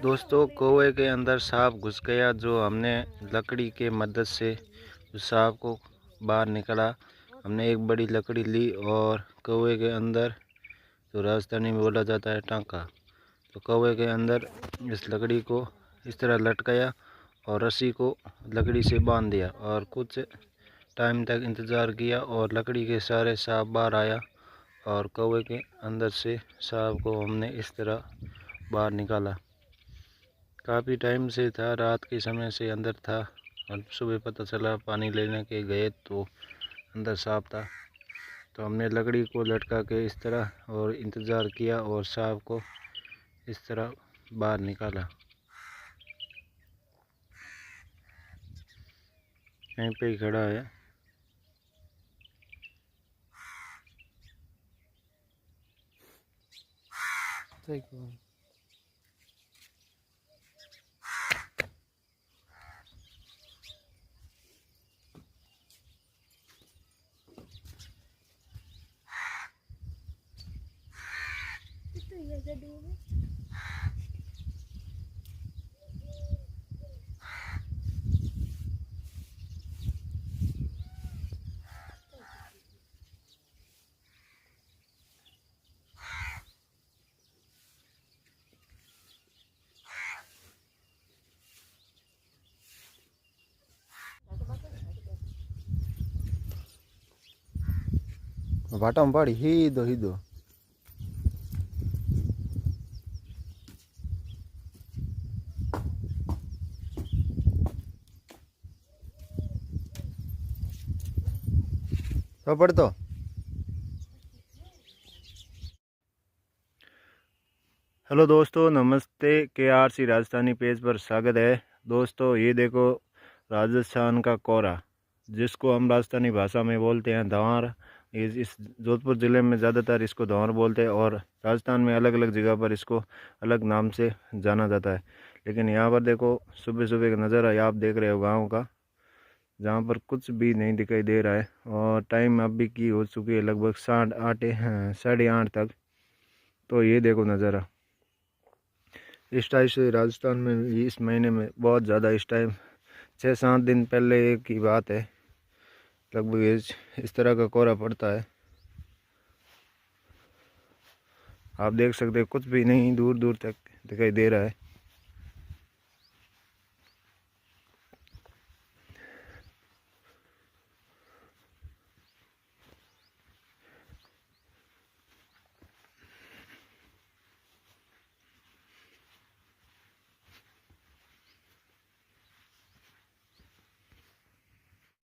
दोस्तों, कौवे के अंदर सांप घुस गया। जो हमने लकड़ी के मदद से उस सांप को बाहर निकाला। हमने एक बड़ी लकड़ी ली और कौवे के अंदर, जो राजस्थानी में बोला जाता है टांका, तो कौवे के अंदर इस लकड़ी को इस तरह लटकाया और रस्सी को लकड़ी से बांध दिया और कुछ टाइम तक इंतज़ार किया और लकड़ी के सारे सांप बाहर आया और कौवे के अंदर से सांप को हमने इस तरह बाहर निकाला। काफ़ी टाइम से था, रात के समय से अंदर था और सुबह पता चला पानी लेने के गए तो अंदर सांप था। तो हमने लकड़ी को लटका के इस तरह और इंतज़ार किया और सांप को इस तरह बाहर निकाला। यहीं पे ही खड़ा है। भाटा में पड़ी ही दो तो पड़ तो। हेलो दोस्तों, नमस्ते। KRC राजस्थानी पेज पर स्वागत है। दोस्तों, ये देखो राजस्थान का कोहरा, जिसको हम राजस्थानी भाषा में बोलते हैं धंवर। इस जोधपुर ज़िले में ज़्यादातर इसको धंवर बोलते हैं और राजस्थान में अलग अलग जगह पर इसको अलग नाम से जाना जाता है। लेकिन यहाँ पर देखो, सुबह सुबह का नज़ारा आप देख रहे हो गाँव का, जहाँ पर कुछ भी नहीं दिखाई दे रहा है और टाइम अभी की हो चुकी है लगभग 8:30 तक। तो ये देखो नज़ारा। इस टाइप से राजस्थान में इस महीने में बहुत ज़्यादा, इस टाइम 6-7 दिन पहले की बात है, लगभग इस तरह का कोहरा पड़ता है। आप देख सकते हो कुछ भी नहीं दूर दूर तक दिखाई दे रहा है।